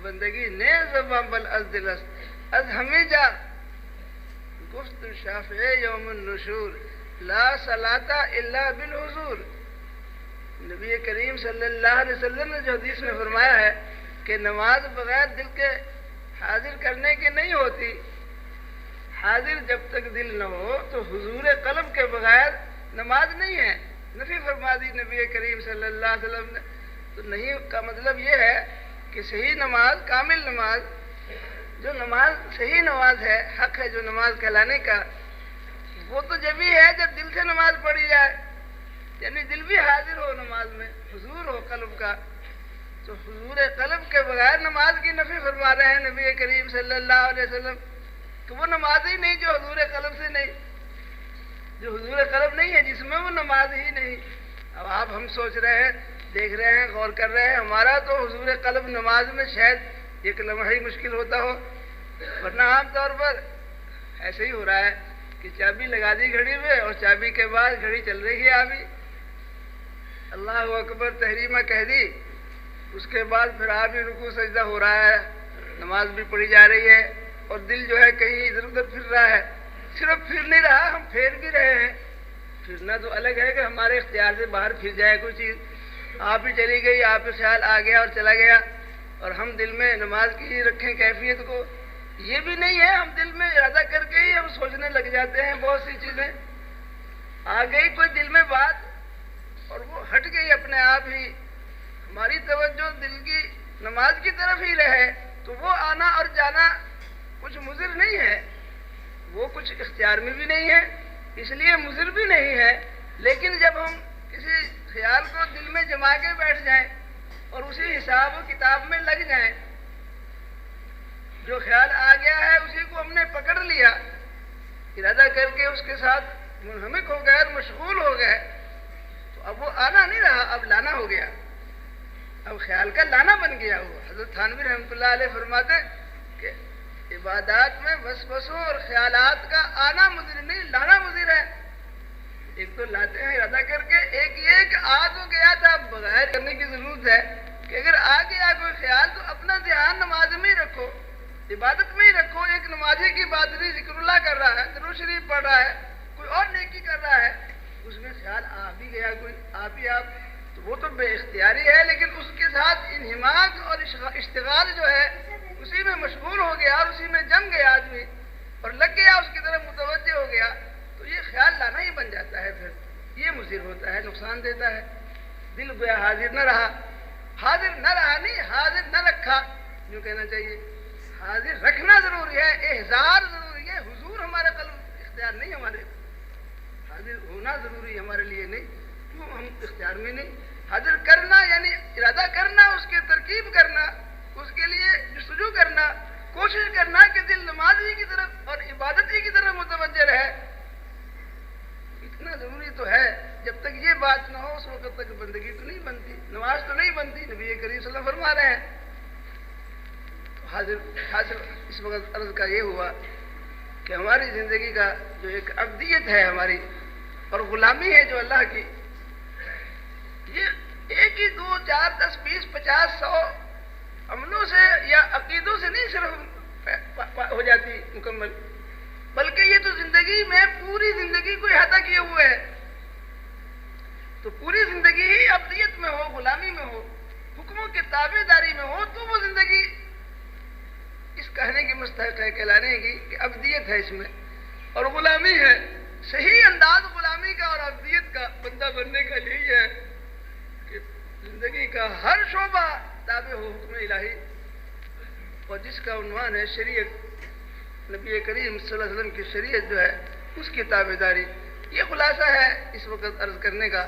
بندگی نے زبان بل از دل است از ہمیں جا گفت شافع یوم النشور لا صلاۃ الا بالحضور. نبی کریم صلی اللہ علیہ وسلم نے جو حدیث میں فرمایا ہے کہ نماز بغیر دل کے حاضر کرنے کی نہیں ہوتی. حاضر جب تک دل نہ ہو تو حضور قلب کے بغیر نماز نہیں ہے. نفی فرما دی نبی کریم صلی اللہ علیہ وسلم نے. تو نہیں کا مطلب یہ ہے کہ صحیح نماز، کامل نماز، جو نماز صحیح نماز ہے، حق ہے جو نماز کہلانے کا، وہ تو جب ہی ہے جب دل سے نماز پڑھی جائے، یعنی دل بھی حاضر ہو نماز میں، حضور ہو قلب کا. تو حضور قلب کے بغیر نماز کی نفی فرما رہے ہیں نبی کریم صلی اللہ علیہ وسلم کہ وہ نماز ہی نہیں جو حضور قلب سے نہیں، جو حضور قلب نہیں ہے جس میں وہ نماز ہی نہیں. اب آپ ہم سوچ رہے ہیں، دیکھ رہے ہیں، غور کر رہے ہیں، ہمارا تو حضور قلب نماز میں شاید ایک لمحہ ہی مشکل ہوتا ہو، ورنہ عام طور پر ایسے ہی ہو رہا ہے کہ چابی لگا دی گھڑی میں اور چابی کے بعد گھڑی چل رہی ہے ابھی، اللہ اکبر تحریمہ کہہ دی، اس کے بعد پھر ابھی رکوع سجدہ ہو رہا ہے، نماز بھی پڑھی جا رہی ہے اور دل جو ہے کہیں ادھر ادھر پھر رہا ہے. صرف پھر نہیں رہا، ہم پھیر بھی رہے ہیں. پھرنا تو الگ ہے کہ ہمارے اختیار سے باہر پھر جائے کوئی چیز، آپ ہی چلی گئی، آپ ہی خیال آ گیا اور چلا گیا، اور ہم دل میں نماز کی رکھیں کیفیت کو. یہ بھی نہیں ہے، ہم دل میں ارادہ کر کے ہی ہم سوچنے لگ جاتے ہیں بہت سی چیزیں. آ گئی کوئی دل میں بات اور وہ ہٹ گئی اپنے آپ ہی، ہماری توجہ دل کی نماز کی طرف ہی رہے تو وہ آنا اور جانا کچھ مضر نہیں ہے، وہ کچھ اختیار میں بھی نہیں ہے، اس لیے مضر بھی نہیں ہے. لیکن جب ہم کسی خیال کو دل میں جما کے بیٹھ جائیں اور اسی حساب و کتاب میں لگ جائیں، جو خیال آ گیا ہے اسی کو ہم نے پکڑ لیا، ارادہ کر کے اس کے ساتھ منہمک ہو گئے اور مشغول ہو گئے، تو اب وہ آنا نہیں رہا، اب لانا ہو گیا، اب خیال کا لانا بن گیا. وہ حضرت تھانوی رحمۃ اللہ علیہ فرماتے کہ عبادات میں وسوسوں اور خیالات کا آنا مضر نہیں، لانا مضر ہے. ایک تو لاتے ہیں ارادہ کر کے، ایک یہ کہ آ تو گیا تھا، بغیر کرنے کی ضرورت ہے کہ اگر آ گیا کوئی خیال تو اپنا دھیان نماز میں ہی رکھو، عبادت میں ہی رکھو. ایک نمازی کی بات نہیں، ذکر اللہ کر رہا ہے، درود شریف پڑھ رہا ہے، کوئی اور نیکی کر رہا ہے، اس میں خیال آ بھی گیا کوئی، آپ ہی آپ، تو وہ تو بے اختیاری ہے، لیکن اس کے ساتھ انہماک اور اشتغال جو ہے اسی میں مشغول ہو گیا اور اسی میں جم گیا آدمی اور لگ گیا، اس کی طرف متوجہ ہو گیا، تو یہ خیال لانا ہی بن جاتا ہے. پھر یہ مضر ہوتا ہے، نقصان دیتا ہے. دل گویا حاضر نہ رہا، حاضر نہ رہا نہیں، حاضر نہ رکھا یوں کہنا چاہیے. حاضر رکھنا ضروری ہے، احضار ضروری ہے. حضور ہمارے قلب اختیار نہیں، ہمارے حاضر ہونا ضروری ہمارے لیے نہیں، کیوں ہم اختیار میں نہیں. حاضر کرنا یعنی ارادہ کرنا، اس کے ترکیب کرنا، اس کے لیے جستجو کرنا، کوشش کرنا کہ دل نماز ہی کی طرف اور عبادت ہی کی طرف متوجہ رہے. اتنا ضروری تو ہے. جب تک یہ بات نہ ہو اس وقت تک بندگی تو نہیں بنتی، نماز تو نہیں بنتی. نبی کریم صلی اللہ علیہ وسلم فرما رہے ہیں. حاضر اس وقت عرض کا یہ ہوا کہ ہماری زندگی کا جو ایک عبدیت ہے ہماری اور غلامی ہے جو اللہ کی، یہ ایک ہی 2 4 10 20 50 100 عملوں سے یا عقیدوں سے نہیں صرف ہو جاتی مکمل، بلکہ یہ تو زندگی میں پوری زندگی کو احاطہ کیے ہوئے ہے. تو پوری زندگی ہی عبدیت میں ہو، غلامی میں ہو، حکموں کی تابع داری میں ہو، تو وہ زندگی اس کہنے کی مستحق ہے، کہلانے کی کہ عبدیت ہے اس میں اور غلامی ہے. صحیح انداز غلامی کا اور عبدیت کا، بندہ بننے کا یہی ہے کہ زندگی کا ہر شعبہ تابع ہو حکم الہی، اور جس کا عنوان ہے شریعت، نبی کریم صلی اللہ علیہ وسلم کی شریعت جو ہے اس کی تابع داری. یہ خلاصہ ہے اس وقت عرض کرنے کا.